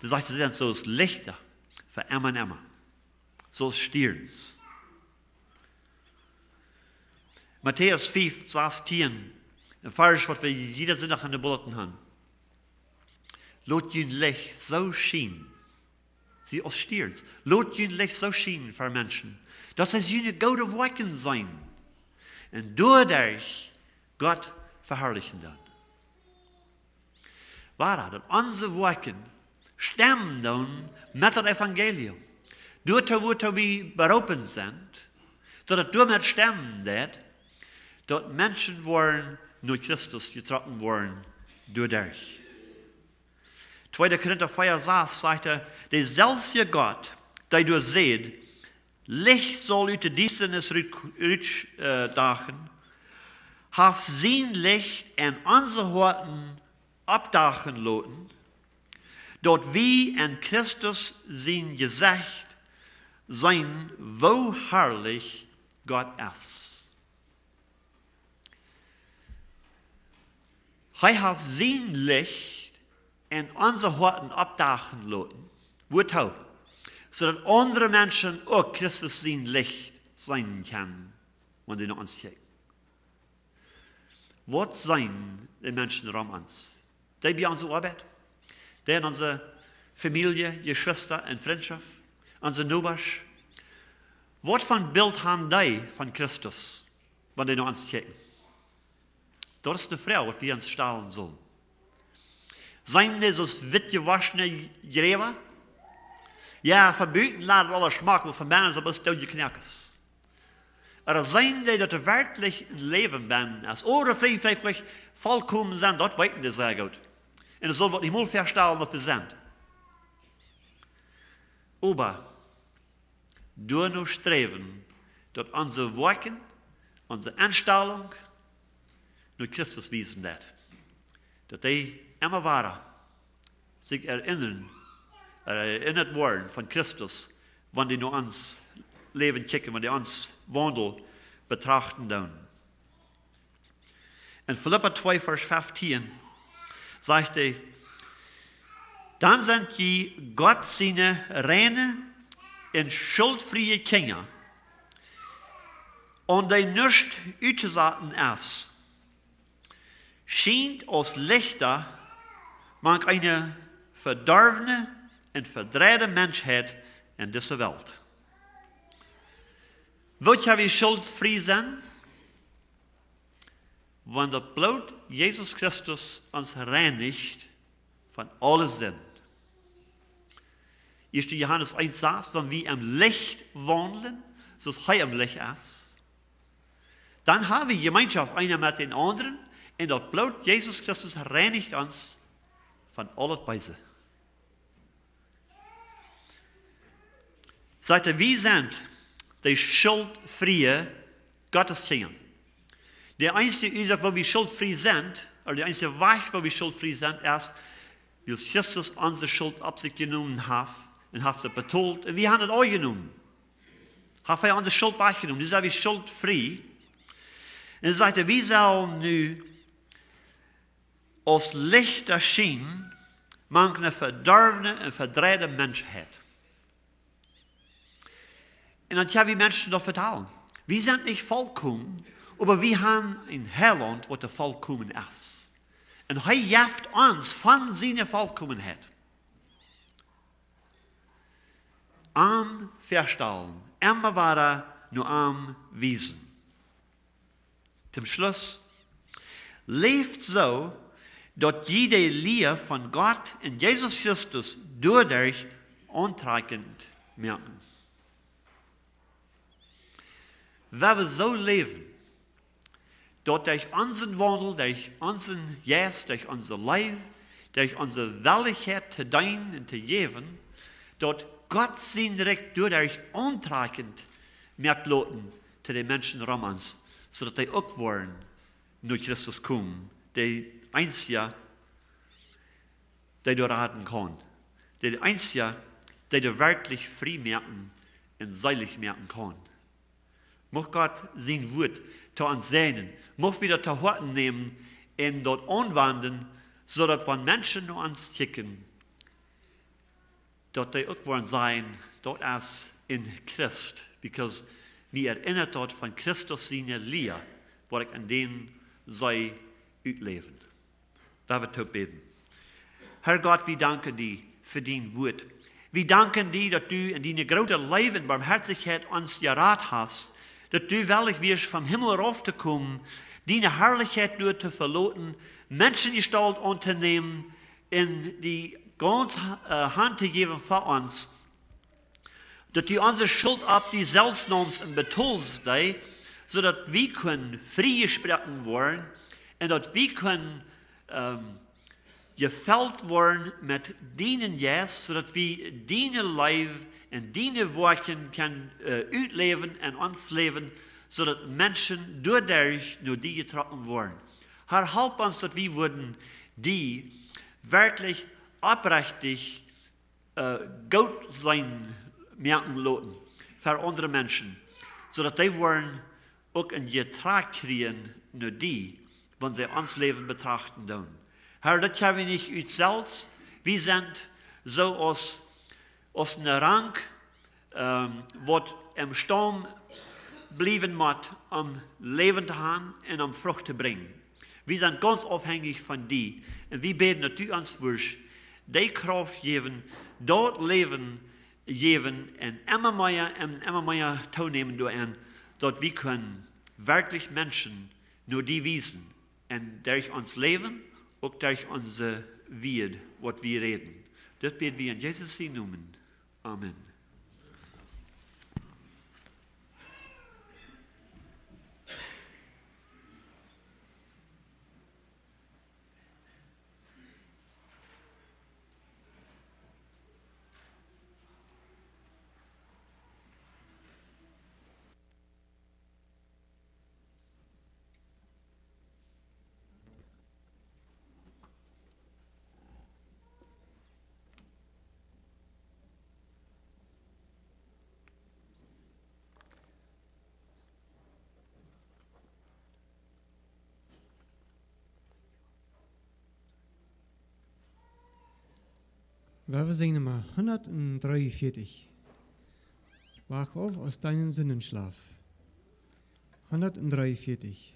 Die sagt, sie sind so als Lichter für immer und immer. So als Sterns. Matthäus 5, 16, ein Vers, was wir jeder Sonntag an den Bulletin haben. Laat je Licht so schienen. Sie als Sterns. Laat je Licht so schienen für Menschen, dass es jene gute Wolken sein. Und dadurch Gott verherrlichen dann. Wahrheit, unsere Wolken stemmen dann mit dem Evangelium. Dort, wo wir berufen sind, dass es damit stemmen wird, dass Menschen worden nur Christus getroffen worden dadurch. 2. Korinther 4, 6 sagt der selbste Gott, der du seht, Licht soll uit de duisternis dagen, heeft zijn Licht in onze harten opdagen laten, dat wij in Christus zijn gezicht zijn, wo herrlich Gott is. Hij heeft zijn Licht in onze harten opdagen laten. Wozu? Zodat andere Menschen auch Christus sein Licht sein können, wenn sie nach uns kijken. Was sind die Menschen um uns? Die bei unserer Arbeit, die in unserer Familie, Geschwister und Freundschaft, unsere Nachbarn. Was für ein Bild haben die von Christus, wenn sie nach uns kijken? Das ist eine Frau, die wir uns stahlen sollen. Seien die so wit gewaschene Gräber? Ja, verbieten laat alle smaak, maar van mij zo best je knakkes. Er zijn die dat er werkelijk een leven ben, als oren vrijwillig volkomen zijn, dat weten die sehr goed. En dat zal wat niet meer verstaan wat ze zijn. Aber durch nur Streben, dass unser Wirken, unsere Einstellung nur Christus wiesen wird. Dass die immer weiter sich erinnert worden von Christus, wenn die nur ans Leben kicken, wenn die ans Wandel betrachten dann. In Philipper 2, Vers 15 sagt er, dann sind die Gott seine reine und schuldfreie Kinder und die nicht utgesatten ist, schient als Lichter manch eine verdorvene und verdrehte Menschheit in dieser Welt. Wilt ihr wie schuldfrei sein? Wenn das Blut Jesus Christus uns reinigt von allen Sünden. 1. Johannes 1 sagt, wenn wir im Licht wandeln, so es er im Licht ist, dann haben wir Gemeinschaft einer mit den anderen und das Blut Jesus Christus reinigt uns von allen Böse. Sagt er, wir sind die schuldfreie Gotteskinder. Der einzige Ursache, wo wir schuldfrei sind, oder der einzige Weg, wo wir schuldfrei sind, ist, weil Christus unsere Schuld auf sich genommen hat und hat sie betont. Und wir haben es auch genommen. Hat er unsere Schuld weggenommen. Dus sind wir schuldfrei. Und er sagt, wir sollen nu als Licht erschienen, manche eine verdorvene und verdrehte Menschheit. Und dann können wir Menschen doch vertellen. Wir sind nicht vollkommen, aber wir haben ein Heiland, was der vollkommen ist. Und er jaft uns von seiner Vollkommenheit. Am Verstellen, immer weiter nur am Wiesen. Zum Schluss, lebt so, dass jede Lehre von Gott und Jesus Christus dadurch antreibend merken. Wenn wir so leben, dass durch unseren Wandel, durch unseren Geist, durch unser Leib, durch unsere Welligkeit zu dienen und zu geben, dass Gott sein Recht dadurch antreibend merken zu den Menschen Romans, sodass die auch wollen, nur Christus kommen, die Einzige, der du raten kann. Der Einzige, der du wirklich frei merken und seilig merken kann. Mocht Gott sein Wort zu uns sehnen, mocht wieder zu Horten nehmen und dort anwenden, sodass wenn Menschen nur uns kicken, dass die auch wollen sein, dort ist in Christ, because mir erinnert dort von Christus seine Lehre, wo ich an denen sei utleben. Da wir beten. Herr Gott, wir danken dir für dein Wort. Wir danken dir, dass du in deine große Leben Barmherzigkeit uns gerat hast, dass du wirklich wirst vom Himmel raufzukommen, deine Herrlichkeit nur zu verloten, Menschengestalt unternehmen, in die ganze Hand zu geben für uns, dass du unsere Schuld ab die selbst nimmst und betonst, sodass wir können freigesprochen werden und dass wir können gefällt worden mit deinen Geist, sodass wir deine Leib und deine Worte können utleben und uns leben, sodass Menschen dadurch nur die getroffen werden. Herr, help uns, dass wir würden die wirklich aufrichtig gut sein merken lassen für andere Menschen, sodass die wollen auch einen Getrag kriegen, nur die, wenn sie uns Leben betrachten tun. Herr, das haben wir nicht uns selbst. Wir sind so aus einer Rang, was im Sturm bleiben muss, um Leben zu haben und um Frucht zu bringen. Wir sind ganz abhängig von dir. Und wir beten, dass du uns wirst, die Kraft geben, dort Leben geben und immer mehr teilnehmen daran, dass wir können wirklich Menschen nur die wiesen und durch uns leben, auch durch unser Wort, was wir reden. Das beten wir in Jesus' Namen. Amen. Wir singen mal 143. Wach auf aus deinem Sündenschlaf. 143.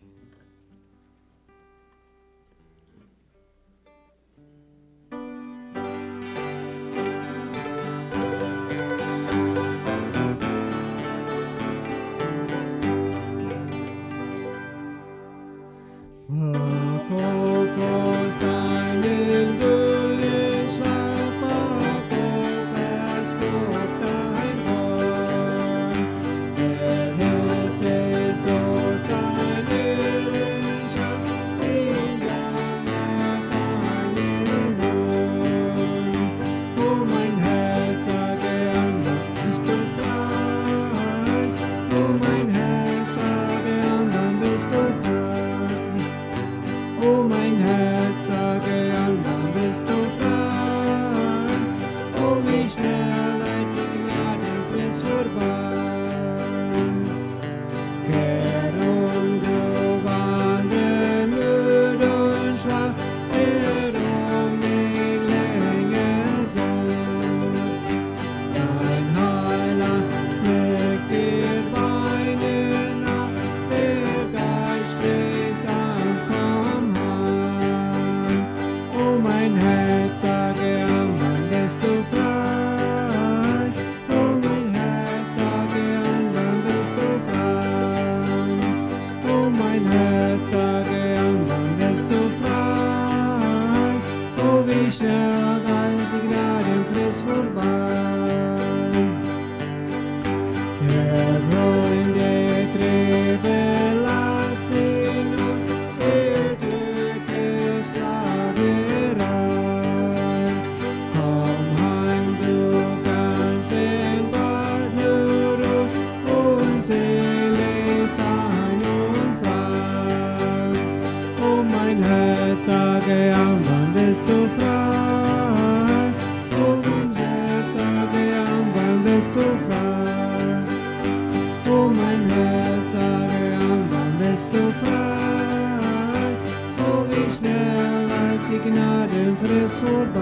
Gnadenfrist vorbei.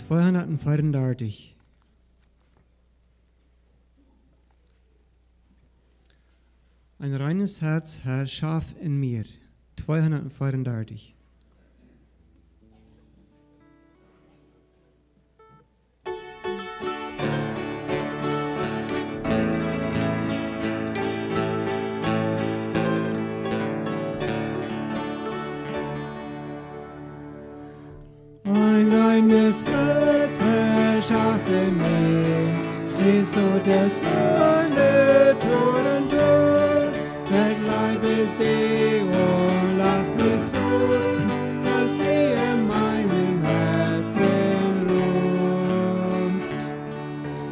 234. Ein reines Herz, Herr, schaff in mir. 234. Ein reines Herz, Herr, schaffe mir, schließ so das Hölle Tor und Tor, träg Leide See und lass nicht so, dass sehe meinem Herzen Ruhm.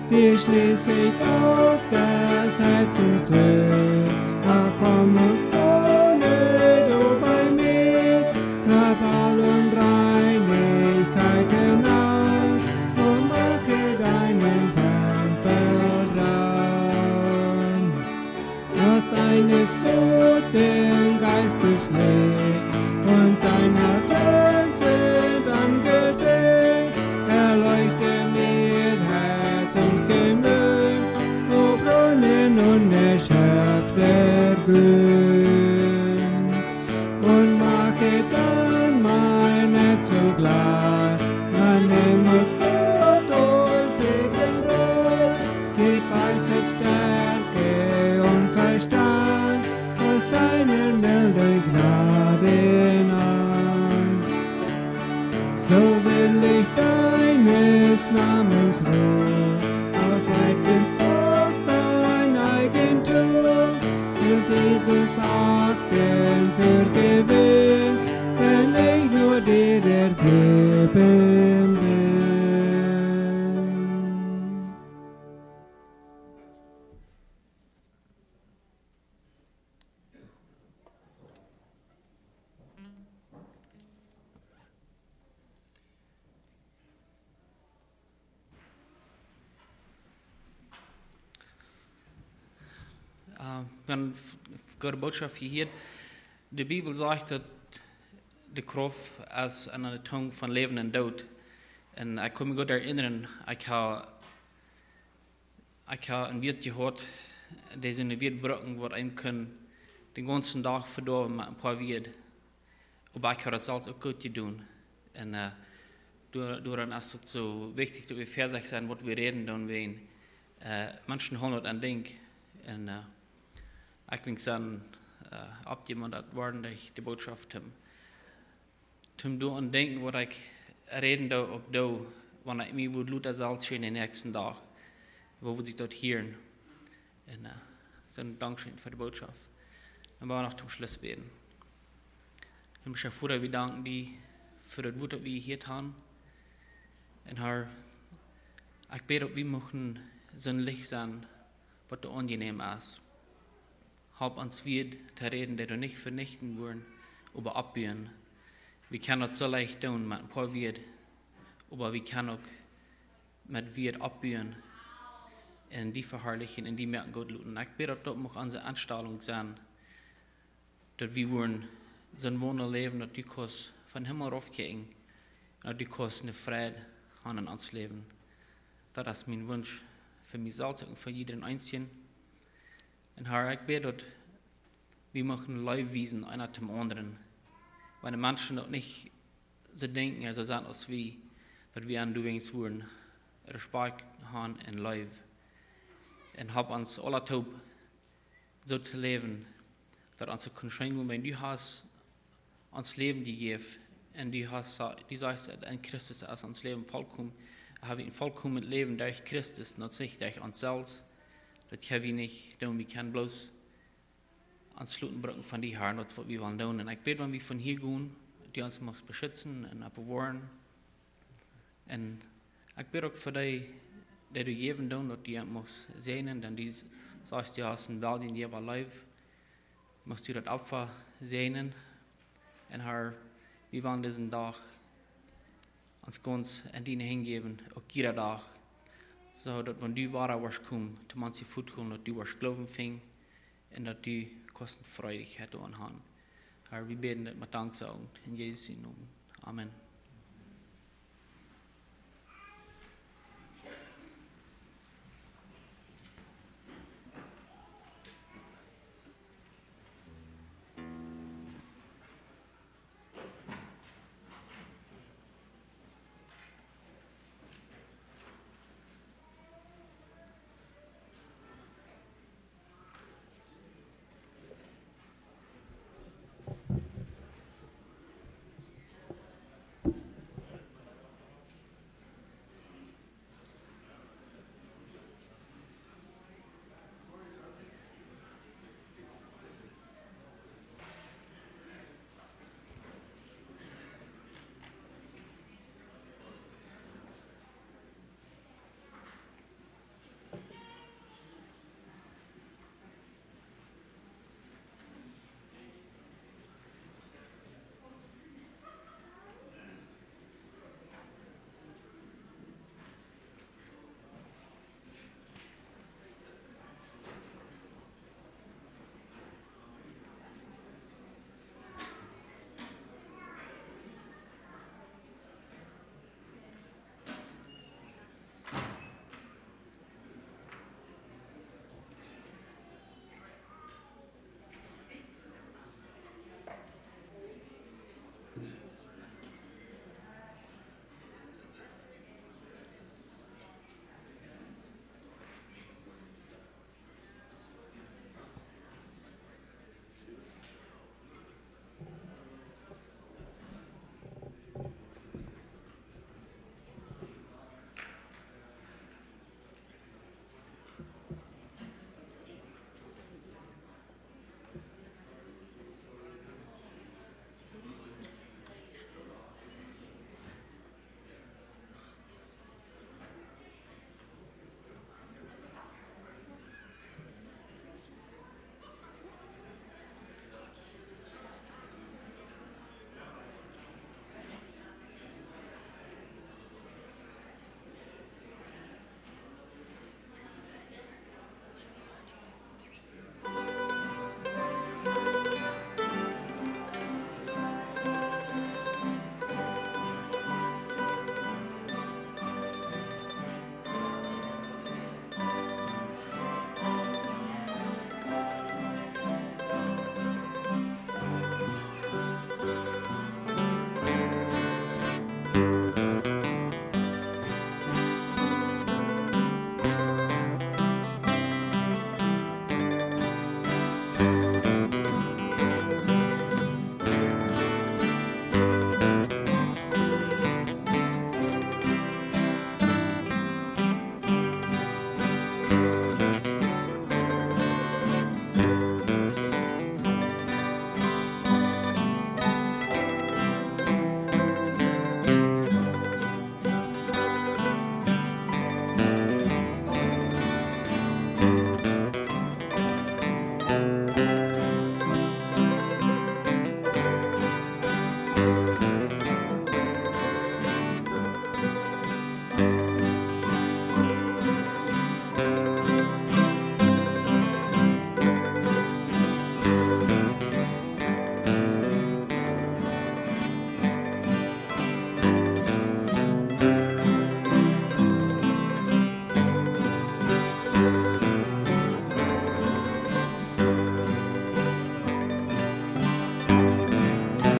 Dir schließ ich auf das Herz und Tür, da komm und ohne du bei mir, trab all und Reinigkeit hinaus und mache deinen Tempel rein. Du hast eines guten Geistes Licht und deiner glänzend Angesicht, erleuchte mir Herz und Gemüt, o Brunnen unerschöpfter Güte. Und mache dann mein Herz zugleich, an Himmels Gott und Segenbrot, gib Weisheit, Stärke und Verstand, aus deiner milden Gnade an. So will ich deines Namens Ruhe, aus weitem Holz dein Eigentum, will dieses Akten für Gewinn, wenn ich nur dir ergeben bin. Wenn Gottes Botschaft hier, die Bibel sagt, de Kraft als aan de tong van leven en dood. En ik kan me goed herinneren, ik heb een Wirt gehad, deze in de Wirdbrücken, waar ik den ganzen Tag verdorben met een paar Wirt. Aber ich habe das alles auch gut gedaan. En daarom is het zo wichtig dat we verzig zijn wat we reden dan ween. Menschen haben das an Denk. En ich denk sagen, ab jemand dat worden dat ich die Botschaft habe. Zum do an denken, wat ich reden da auch da, wann ich mir wohl Luther salz schön den nächsten Tag, wo würde ich dort hören. Und so ein Dankeschön für die Botschaft. Dann wollen wir noch zum Schluss beten. Himmlischer Vater, wir danken dir für das Wort, das wir hier haben. Und Herr, ich bete, dass wir möchten sinnlich sein, was du angenehm ist. Hab uns wird zu reden, die du nicht vernichten wollen, aber abbühen. Wir können das so leicht tun mit ein paar Wort, aber wir können auch mit Wort abbühen, in die verherrlichen, in die merken Gott luten. Ich bete, dass das auch unsere Anstellung sein, dass wir wollen so ein Wunder leben, dass die Kurs von Himmel raufgehen, dass die Kurs eine Freude haben in uns Leben. Das ist mein Wunsch für mich selbst und für jeden Einzelnen. Und Herr, ich bete, dass wir machen Leib wiesen, einer zum anderen. Weil die Menschen das nicht so denken, also sagen als wir, dass wir an du wenigstens wollen, Respekt haben in Leib. Und hab uns alle taub so zu leben, dass uns können schwingen, wenn du hast uns Leben gegeben und du sagst, in Christus ist uns Leben vollkommen, haben wir ein vollkommenes Leben durch Christus, nicht durch uns selbst. Das haben wir nicht, denn wir können bloß ans Sluten bringen von die Herren, das was wir wollen tun. Und ich bete, wenn wir von hier gehen, die uns muss beschützen und bewahren. Und ich bete auch für die, die du geben tun, dass die muss sehen, denn die sagst, du hast ein Welt in jedem Leib, musst du das Opfer sehen. Und Herr, wir wollen diesen Tag uns ganz in dir hingeben, auch jeder Tag, so dass wenn du wahrer wirst kommen, zu manchen Fuß kommen, dass du wirst Glauben fing und dass du kostenfreudig hätte haben. Herr, wir beten das mit Danksagung in Jesu Namen. Amen.